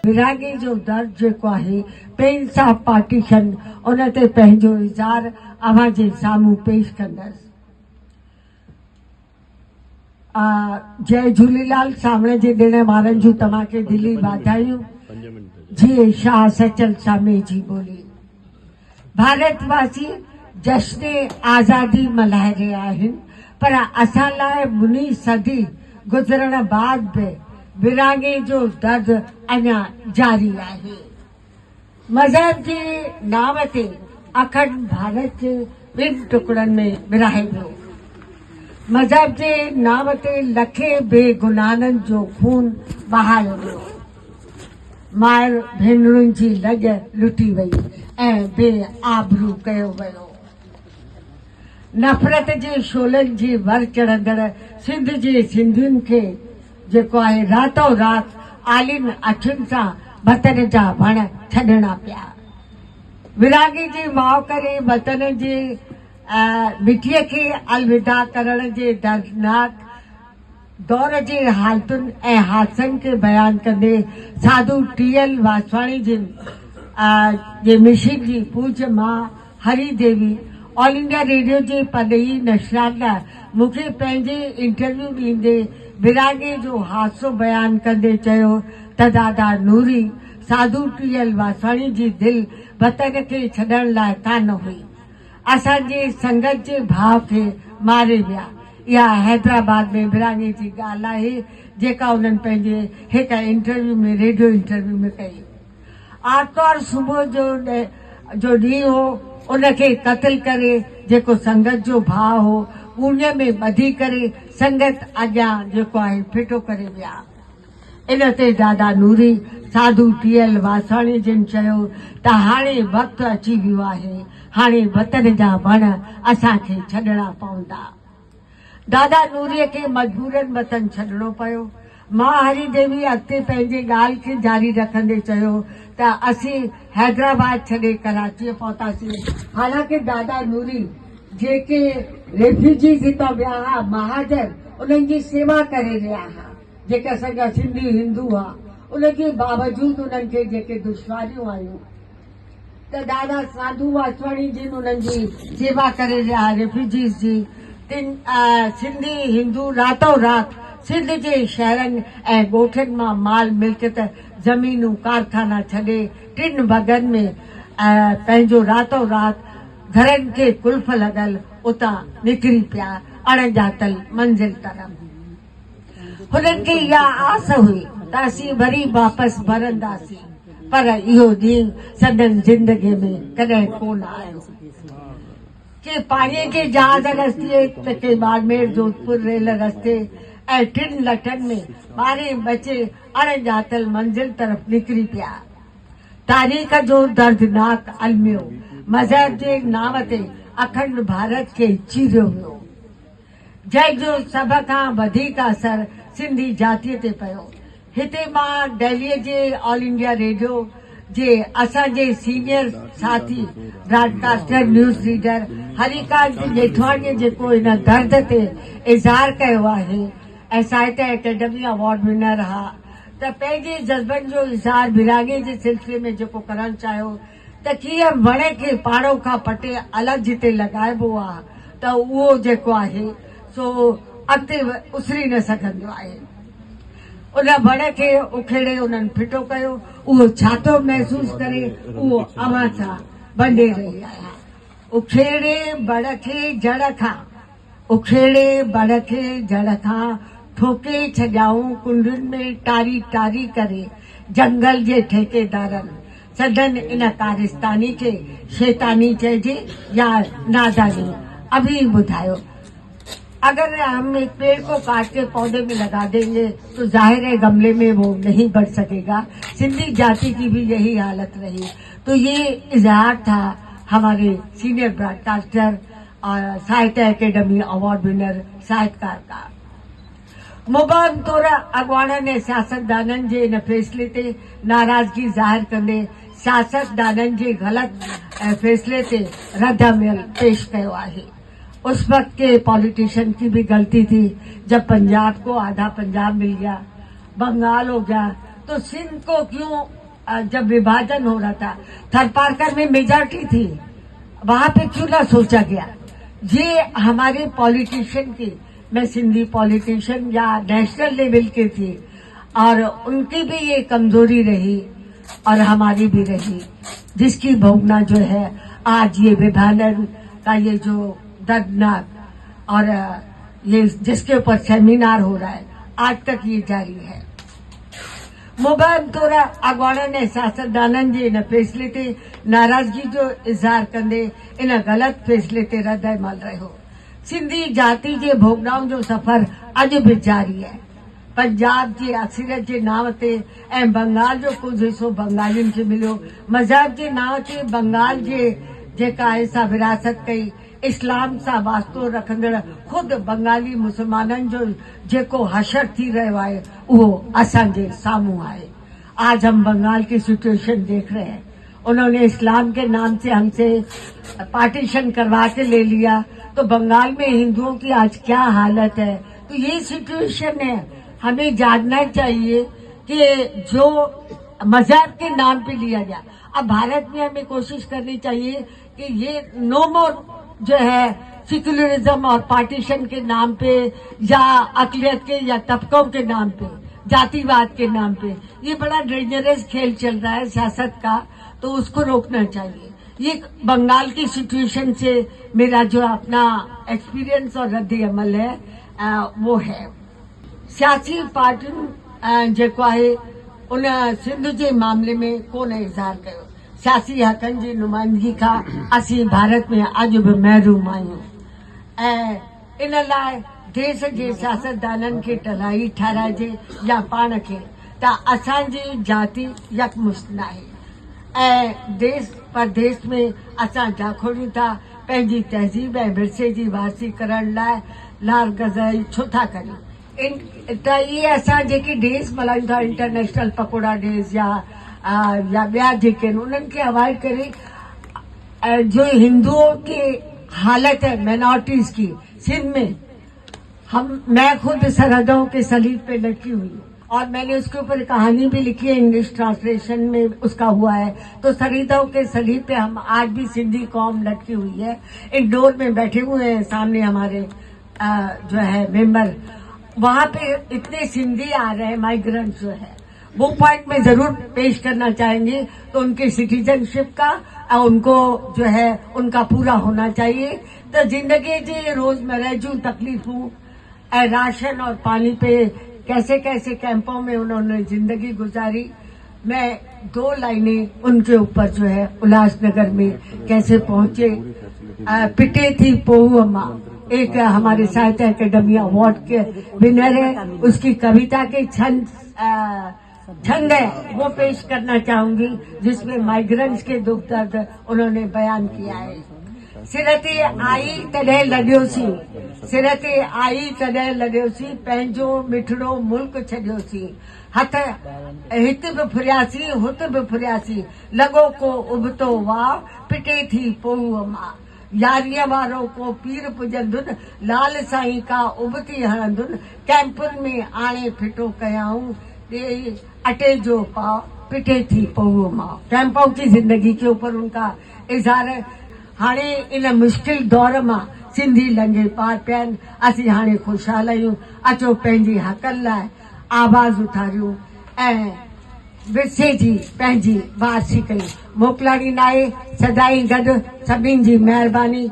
विरागी जो दर्द जेको आहे पेन साफ पार्टीशन उन ते पंहिंजो इज़हार अव्हां जे साम्हूं पेश कंदसि। जय झूलेलाल। सावण जे ॾिण वारनि जूं तव्हांखे दिली वाधायूं। जी शाह सचल सामे जी बोली। भारतवासी जश्न आज़ादी मल्हाए रहिया आहिनि, पर असां लाइ मुनी सदी गुज़रण बाद बि विरागे जो दर्द अञा जारी आहे। मज़हब जे नाव ते अखंड भारत खे ॿिनि टुकड़नि में विरहाए वियो। मज़हब जे नाव ते लखे बेगुनाहनि जो खून बहायो वियो। मायर भेनरुनि जी लॼ लुटी वई ऐं बेआबरू कयो वियो। नफ़रत जे शोलनि जी वर चढ़ंदड़ सिंध जे सिंधियुनि खे जेको आहे रातो रात आलिन अखियुनि सां वतन जा वण छॾणा पिया। विरागी जी माउ करे वतन जे मिटीअ खे अलविदा करण जे दर्दनाक दौर जे हालतुनि ऐं हादसनि खे बयानु कंदे साधू टी.एल. वासवाणी जे मिशन जी पूज्य मां हरी देवी ऑल इंडिया रेडियो जे पदई नशरात लाइ मूंखे पंहिंजे इंटरव्यू ॾींदे विरागे जो हादसो बयानु कंदे चयो त दादा नूरी साधू टी.एल. वासवाणी जी दिलि वतन खे छॾण लाइ कान हुई। असांजे संगत जे भाव खे मारे विया। इहा हैदराबाद में विरागे जी ॻाल्हि आहे जेका उन्हनि पंहिंजे हिकु इंटरव्यू में रेडियो इंटरव्यू में कई। आर्तवार सुबुह जो ॾींहुं हो, उनखे क़त्ल करे जेको संगत जो भाव हो पूञ में ॿधी करे संगत अॻियां जेको आहे फिटो करे विया। इन ते दादा नूरी साधू टी.एल. वासवाणी जिन चयो त हाणे वक़्तु अची वियो आहे, हाणे वतन जा वण असांखे छॾणा पवंदा। दादा नूरीअ खे मजबूरन वतन छॾणो पियो। मां हरी देवी अॻिते पंहिंजे ॻाल्हि खे जारी रखंदे चयो त असीं हैदराबाद छॾे कराची पहुतासीं। हालांकि दादा नूरी जेके रेफ्यूजीज़ हितां विया हुआ महाजर उन्हनि जी सेवा करे रहिया हुआ, जेके असांजा सिंधी हिंदू हुआ, उनजे बावजूदि उन्हनि खे जेके दुश्वारियूं आयूं त दादा साधू वासवाणी जिन उन्हनि जी सेवा करे रहिया रेफ्यूजीज़ जी। सिंधी हिंदू रातो रात सिंध जे शहरनि ऐं ॻोठनि मां माल मिल्कियत ज़मीनूं कारखाना छॾे 3 वॻनि में पंहिंजो रातो रात घरनि खे कुल्फ लॻल उतां निकिरी पिया अणॼातल मंज़िल तरफ़। हुननि खे इहा आस हुई त असीं वरी वापसि भरंदासीं, पर इहो ॾींहुं सदन ज़िंदगीअ में कॾहिं कोन आयो। के पाणीअ जे जहाज़ रस्ते त के बाड़मेर जोधपुर रेल रस्ते ऐं 3 लटनि में 12 बचे अणॼातल मंज़िल तरफ़ निकिरी पिया। तारीख़ जो दर्दनाक अलमियो मज़हब जे नाव ते अखंड भारत खे चीरियो वियो, जंहिंजो सभ खां वधीक असर सिंधी जातीअ ते पियो। हिते मां दिल्लीअ जे ऑल इंडिया रेडियो जे असांजे सीनियर साथी ब्रॉडकास्टर न्यूज़ रीडर हरिकांत जेठवाणीअ जेको इन दर्द ते इज़हार कयो आहे ऐं साहित्य अकेडमी अवार्ड विनर हा, त पंहिंजे जज़्बनि जो इज़हार विरागे जे सिलसिले में जेको करणु चाहियो त कीअं वण खे पाड़ो खां पटे अलॻि जिते लॻाइबो आहे त उहो जेको आहे सो अॻिते उसरी न सघंदो आहे। उन वण खे उखेड़े उन्हनि फिटो कयो। उहो छातो महसूसु करे उहो अव्हां सां बंधे रही आहियां। उखेड़े बड़ खे जड़ खां, उखेड़े बड़ खे जड़ खां ठोके छॾियाऊं कुंडुनि में टारी टारी करे जंगल जे ठेकेदारनि। सदन इन कारिस्तानी खे शैतानी चइजे या नादानी। अभी ॿुधायो, अगर हम एक पेड़ को काट के पौधे में लगा देंगे तो जाहिर है गमले में वो नहीं बढ़ सकेगा। सिंधी जाति की भी यही हालत रही। तो ये इजहार था हमारे सीनियर ब्रॉडकास्टर और साहित्य अकेडमी अवार्ड विनर साहित्यकार का। मुबहम तौर अॻवाननि ने सियासतदाननि जे इन फैसले ते नाराज़गी ज़ाहिर कंदे सियासतदाननि जे ग़लति फैसले ते रद्दअमल पेश कयो आहे। उस वक्त के पॉलिटिशियन की भी गलती थी जब पंजाब को आधा पंजाब मिल गया, बंगाल हो गया, तो सिंध को क्यों जब विभाजन हो रहा था, थरपारकर में मेजॉरिटी थी, वहां पे क्यों ना सोचा गया। ये हमारे पॉलिटिशियन की, मैं सिंधी पॉलिटिशियन या नेशनल लेवल के थी, और उनकी भी ये कमजोरी रही और हमारी भी रही, जिसकी भोगना जो है आज ये विभाजन का ये जो दर्दनाक और ये जिसके ऊपर सेमिनार हो रहा है आज तक ये जारी है। मुबैन तौर अॻवान ने सियासतदाननि जे इन फ़ैसिले ते नाराज़गी जो इज़हार कंदे इन ग़लति फ़ैसिले ते रद्द अमल रहियो। सिंधी जाति जे भोगनाउनि जो सफ़र अॼु बि जारी आहे। पंजाब जी अक्सरियत जे नाव ते ऐं बंगाल जो कुझु हिसो बंगालियुनि खे मिलियो। मज़हब जे नाव ते बंगाल जे जेका आहे सा विरासत कई। इस्लाम सां वास्तो रखंदड़ खुद बंगाली मुसलमाननि जो जेको हशर थी रहियो आहे उहो असांजे साम्हूं आहे। आज हम बंगाल की सिचुएशन देख रहे हैं। उन्होंने इस्लाम के नाम से हमसे पार्टीशन करवा के ले लिया, तो बंगाल में हिंदुओं की आज क्या हालत है। तो ये सिचुएशन है। हमें जानना चाहिए कि जो मजहब के नाम पे लिया गया, अब भारत में हमें कोशिश करनी चाहिए कि ये नो मोर जो है सेक्युलरिज्म और पार्टीशन के नाम पे या अकलियत के या तबकों के नाम पे, जातिवाद के नाम पे ये बड़ा डेंजरस खेल चल रहा है सियासत का, तो उसको रोकना चाहिए। ये बंगाल की सिचुएशन से मेरा जो अपना एक्सपीरियंस और रद्द अमल है वो है। सियासी पार्टियुनि जेको आहे उन सिंध जे मामले में कोन इज़हार कयो। सियासी हक़नि जी नुमाइंदगी खां असीं भारत में अॼु बि महरूम आहियूं ऐं इन लाइ देश जे सियासतदाननि खे टलाई ठाराइजे या पाण खे, त असांजी जाति यकमुश्त न आहे ऐं देश परदेश में असां जाखोड़ियूं था पंहिंजी तहज़ीब ऐं विरसे जी वारसी करण लाइ लारगज़ाई छो था करियूं। त इहे असां जेके डेज़ मल्हायूं था, इंटरनेशनल पकोड़ा डेज़ या ॿिया जेके आहिनि उन्हनि खे अवॉइड करे जो हिंदुओं की हालत है माइनॉरिटीज की सिंध में, मैं खुद सरहदों के सलीब पे लटकी हुई हूँ और मैंने उसके ऊपर कहानी भी लिखी है, इंग्लिश ट्रांसलेशन में उसका हुआ है। तो सरहदों के सलीब पे हम आज भी सिंधी कौम लटकी हुई है। इंडोर में बैठे हुए हैं सामने हमारे जो है मेंबर, वहां पे इतने सिंधी आ रहे हैं, माइग्रेंट्स जो है, वो पॉइंट में जरूर पेश करना चाहेंगे। तो उनकी सिटीजनशिप का उनको जो है उनका पूरा होना चाहिए। तो जिंदगी जी रोजमर्रा जूं तकलीफूं राशन और पानी पे कैसे कैसे कैंपों में उन्होंने जिंदगी गुजारी, मैं 2 लाइनें उनके ऊपर जो है उल्लासनगर में कैसे पहुंचे। पिटे थी पोहू अम्मा एक हमारे साहित्य अकेडमी अवार्ड के विनर है, उसकी कविता के छंद है वो पेश करना चाहूंगी, जिसमें माइग्रेंट्स के दुख दर्द उन्होंने बयान किया है। सिर ते आई तॾहिं लॾियोसीं, सिर ते आई तॾहिं लॾियोसीं, पंहिंजो मिठड़ो मुल्क छॾियोसीं, हथ हित बि फुरियासीं हुत बि फुरियासीं, लॻो को उबतो वाह पिटे थी पोहू मां, यारीअ वारो को पीर पुॼंदुनि, लाल साईं का उबती हणंदुनि, कैंपुनि में आणे फिटो कयाऊं, अटे जो पाव पिटे थी पोहू मां। कैंपों की जिंदगी के ऊपर उनका इज़हार है। हाणे इन मुश्किल दौर मां सिंधी लंघे पार पिया आहिनि, असीं हाणे ख़ुशहाल आहियूं। अचो पंहिंजी हक़नि लाइ आवाज़ उथारियूं ऐं विरसे जी पंहिंजी वारसी कयूं। मोकिलाणी नाहे, सदाई गॾु, सभिनी जी महिरबानी।